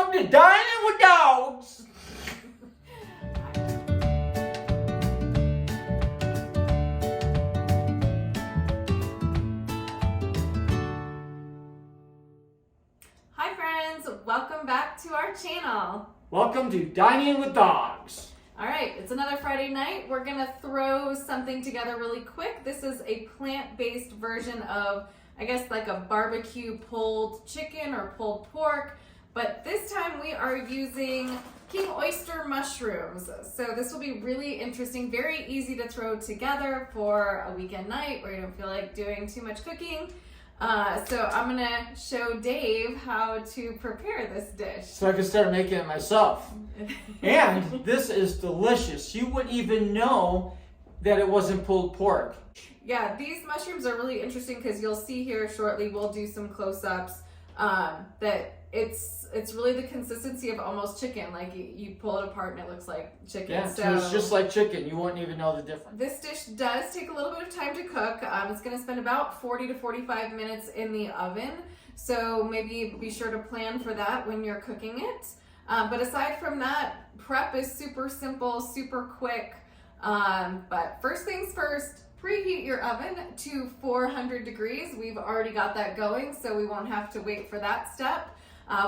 Welcome to Dining with Dogs. Hi friends, welcome back to our channel. Welcome to Dining with Dogs. All right, it's another Friday night. We're gonna throw something together really quick. This is a plant-based version of, I guess, like a barbecue pulled chicken or pulled pork, but this time we are using oyster mushrooms. So this will be really interesting, very easy to throw together for a weekend night where you don't feel like doing too much cooking. So I'm gonna show Dave how to prepare this dish. So I can start making it myself. And this is delicious. You wouldn't even know that it wasn't pulled pork. Yeah, these mushrooms are really interesting because you'll see here shortly, we'll do some close-ups, that it's really the consistency of almost chicken. Like you pull it apart and it looks like chicken. Yeah, so it's just like chicken. You wouldn't even know the difference. This dish does take a little bit of time to cook. It's going to spend about 40 to 45 minutes in the oven. So maybe be sure to plan for that when you're cooking it. But aside from that, prep is super simple, super quick. But first things first, preheat your oven to 400 degrees. We've already got that going, so we won't have to wait for that step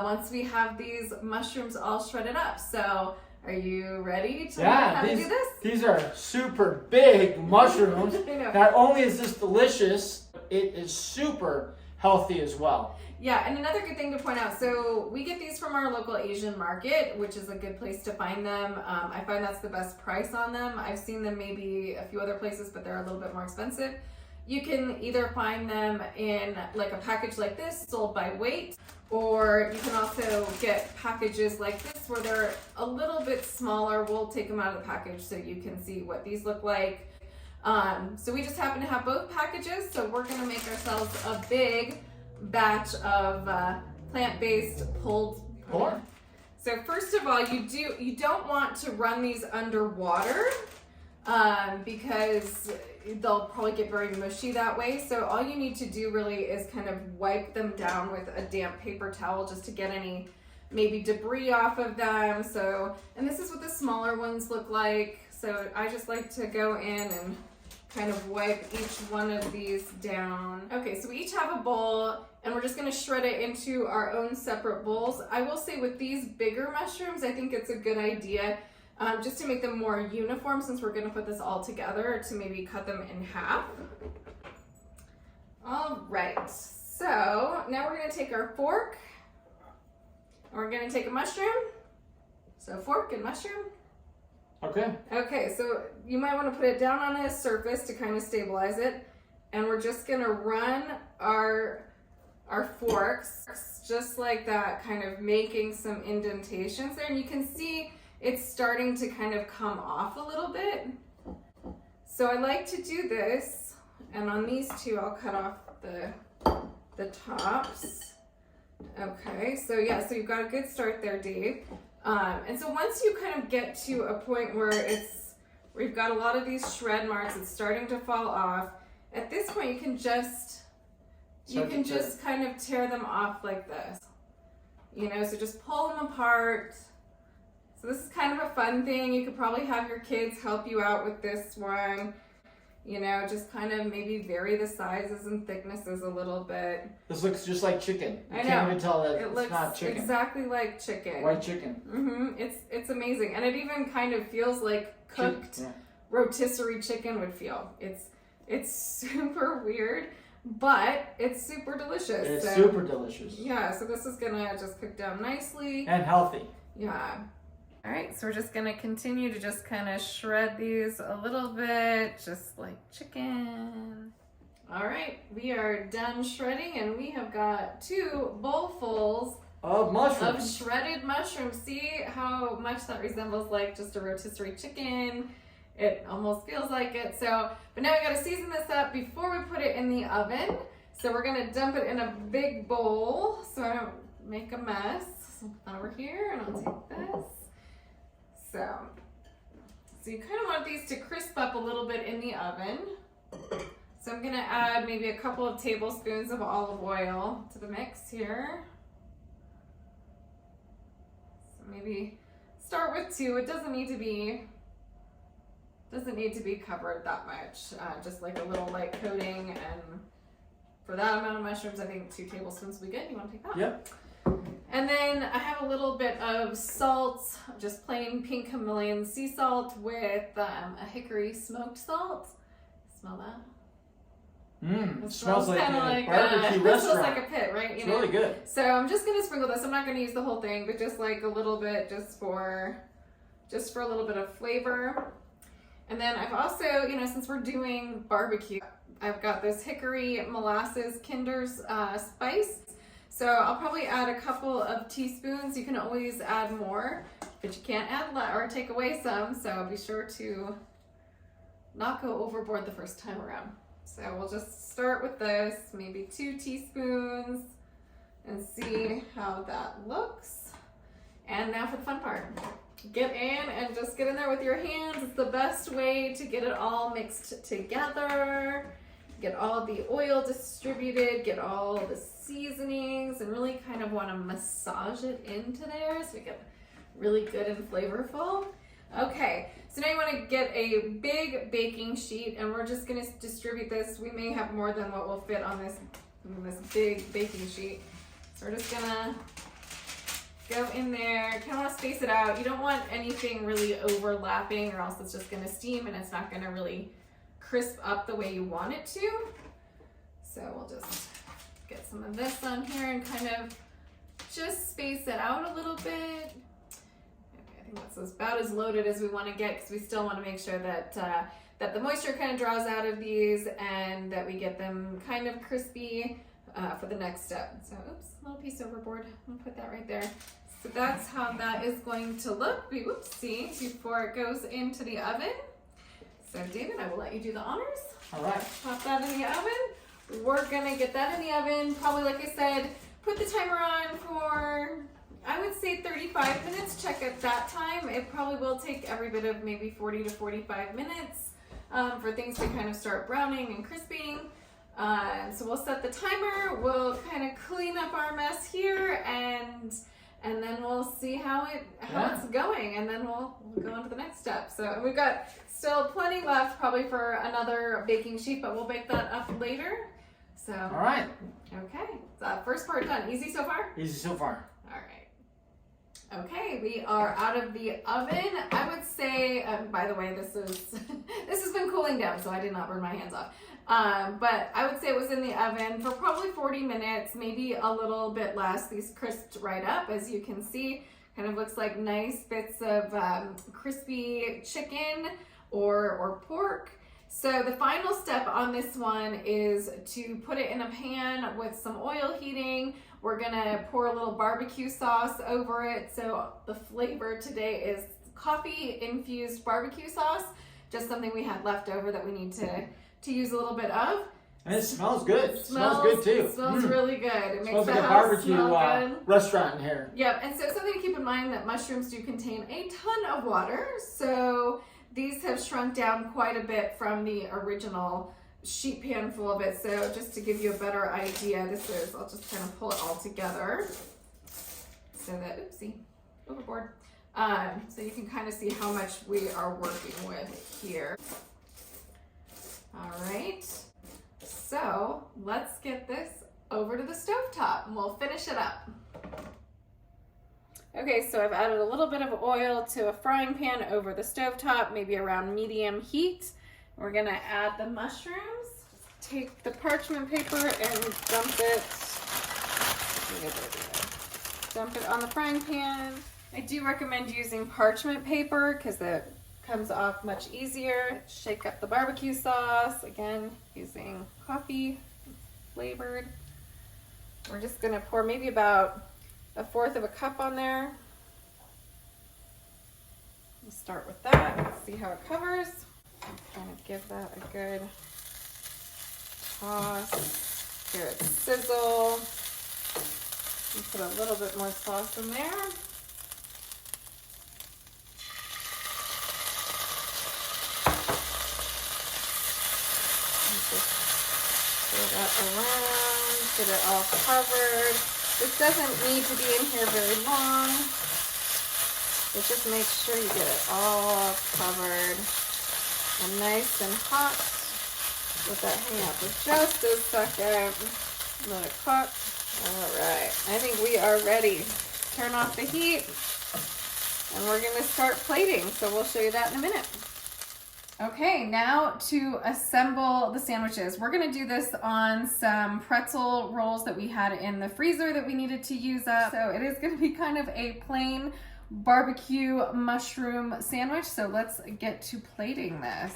once we have these mushrooms all shredded up. So are you ready to learn how to do this? These are super big mushrooms. I know. Not only is this delicious, it is super healthy as well. Yeah, and another good thing to point out, so we get these from our local Asian market, which is a good place to find them. I find that's the best price on them. I've seen them maybe a few other places, but they're a little bit more expensive. You can either find them in like a package like this, sold by weight, or you can also get packages like this where they're a little bit smaller. We'll take them out of the package so you can see what these look like. So we just happen to have both packages, so we're gonna make ourselves a big batch of plant-based pulled pork. So first of all, you don't want to run these underwater because they'll probably get very mushy that way. So all you need to do really is kind of wipe them down with a damp paper towel just to get any maybe debris off of them. So, and this is what the smaller ones look like. So I just like to go in and kind of wipe each one of these down. Okay, so we each have a bowl and we're just gonna shred it into our own separate bowls. I will say with these bigger mushrooms, I think it's a good idea just to make them more uniform, since we're gonna put this all together, to maybe cut them in half. All right, so now we're gonna take our fork and we're gonna take a mushroom. So fork and mushroom. Okay. Okay, so you might want to put it down on a surface to kind of stabilize it. And we're just gonna run our forks just like that, kind of making some indentations there. And you can see it's starting to kind of come off a little bit. So I like to do this, and on these two, I'll cut off the tops. Okay, so yeah, so you've got a good start there, Dave. And so once you kind of get to a point where we've got a lot of these shred marks, it's starting to fall off. At this point, you can just kind of tear them off like this. You know, so just pull them apart. So this is kind of a fun thing. You could probably have your kids help you out with this one. You know, just kind of maybe vary the sizes and thicknesses a little bit. This looks just like chicken. You I know. can't even tell that It it's not chicken. exactly like chicken. White chicken. It's amazing, and it even kind of feels like cooked rotisserie chicken would feel. It's super weird, but it's super delicious. It's super delicious. Yeah, so this is gonna just cook down nicely. And healthy. Yeah. All right, so we're just gonna continue to just kind of shred these a little bit, just like chicken. All right, we are done shredding, and we have got 2 bowlfuls of mushrooms. Of shredded mushrooms. See how much that resembles like just a rotisserie chicken? It almost feels like it. So, but now we gotta season this up before we put it in the oven. So we're gonna dump it in a big bowl so I don't make a mess. So put that over here, and I'll take this. So you kind of want these to crisp up a little bit in the oven. So I'm gonna add maybe a couple of tablespoons of olive oil to the mix here. maybe start with 2. It doesn't need to be covered that much. Just like a little light coating, and for that amount of mushrooms, I think 2 tablespoons will be good. You want to take that? Yep. And then I have a little bit of salt, just plain pink Himalayan sea salt with a hickory smoked salt. Smell that? It smells like a barbecue It restaurant. smells like a pit, right? It's really good. So I'm just gonna sprinkle this. I'm not gonna use the whole thing, but just like a little bit, just for a little bit of flavor. And then I've also, since we're doing barbecue, I've got this hickory molasses Kinder's spice. So I'll probably add a couple of teaspoons. You can always add more, but you can't add or take away some. So be sure to not go overboard the first time around. So we'll just start with this, maybe 2 teaspoons, and see how that looks. And now for the fun part. Get in and just get in there with your hands. It's the best way to get it all mixed together. Get all the oil distributed, get all the seasonings, and really kind of want to massage it into there so we get really good and flavorful. Okay, so now you want to get a big baking sheet, and we're just going to distribute this. We may have more than what will fit on this big baking sheet. So we're just going to go in there. Kind of want to space it out. You don't want anything really overlapping, or else it's just going to steam and it's not going to really crisp up the way you want it to. So we'll just get some of this on here and kind of just space it out a little bit. I think that's about as loaded as we want to get, because we still want to make sure that that the moisture kind of draws out of these and that we get them kind of crispy for the next step. So oops, a little piece overboard. I'm gonna put that right there. So that's how that is going to look, whoopsie, before it goes into the oven. So David, I will let you do the honors. All right. Pop that in the oven. We're gonna get that in the oven. Probably, like I said, put the timer on for, I would say 35 minutes. Check at that time. It probably will take every bit of maybe 40 to 45 minutes for things to kind of start browning and crisping. So we'll set the timer. We'll kind of clean up our mess here, and then we'll see how it's going, and then we'll go on to the next step. So we've got still plenty left, probably for another baking sheet, but we'll bake that up later. So all right. Okay, so first part done. Easy so far? Easy so far. All right. Okay, we are out of the oven. I would say, by the way, this has been cooling down, so I did not burn my hands off. But I would say it was in the oven for probably 40 minutes, maybe a little bit less. These crisped right up, as you can see. Kind of looks like nice bits of crispy chicken or pork. So the final step on this one is to put it in a pan with some oil heating. We're gonna pour a little barbecue sauce over it. So the flavor today is coffee infused barbecue sauce, just something we had left over that we need to use a little bit of. And it smells good. It smells good too. It smells really good. It makes smells the like a house barbecue smell good. restaurant in here. Yep, and so something to keep in mind that mushrooms do contain a ton of water. So these have shrunk down quite a bit from the original sheet pan full of it. So just to give you a better idea, I'll just kind of pull it all together so that, oopsie, overboard. So you can kind of see how much we are working with here. All right, so let's get this over to the stovetop and we'll finish it up. Okay, so I've added a little bit of oil to a frying pan over the stovetop, maybe around medium heat. We're gonna add the mushrooms. Take the parchment paper and dump it on the frying pan. I do recommend using parchment paper because it comes off much easier. Shake up the barbecue sauce, again, using coffee flavored. We're just gonna pour maybe about 1/4 of a cup on there. We'll start with that. Let's see how it covers. Kind of give that a good toss. Hear it sizzle. And put a little bit more sauce in there. Just stir that around, get it all covered. This doesn't need to be in here very long. But just make sure you get it all covered and nice and hot. Let that hang out for just a second. Let it cook. Alright, I think we are ready. Turn off the heat and we're going to start plating. So we'll show you that in a minute. Okay, now to assemble the sandwiches. We're gonna do this on some pretzel rolls that we had in the freezer that we needed to use up. So it is gonna be kind of a plain barbecue mushroom sandwich. So let's get to plating this.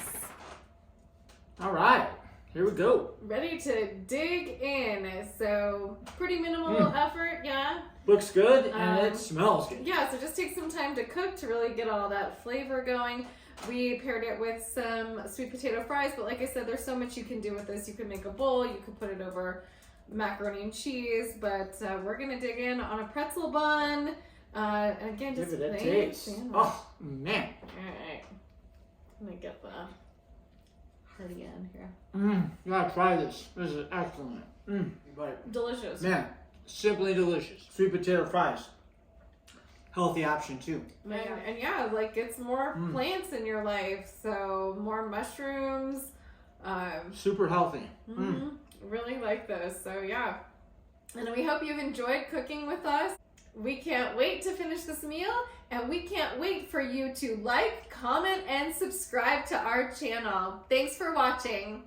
All right, here we go. Ready to dig in. So pretty minimal effort, yeah. Looks good and it smells good. Yeah, so just take some time to cook to really get all that flavor going. We paired it with some sweet potato fries, but like I said, there's so much you can do with this. You can make a bowl, you could put it over macaroni and cheese, but we're gonna dig in on a pretzel bun. And again, just give it a plain taste. sandwich. Oh man. Alright. Let me get the hearty end here. You gotta try this. This is excellent. But Delicious. man, simply delicious. Sweet potato fries. Healthy option too. And yeah, like it's more plants in your life, so more mushrooms. Super healthy. Really like those, so yeah. And we hope you've enjoyed cooking with us. We can't wait to finish this meal, and we can't wait for you to like, comment, and subscribe to our channel. Thanks for watching.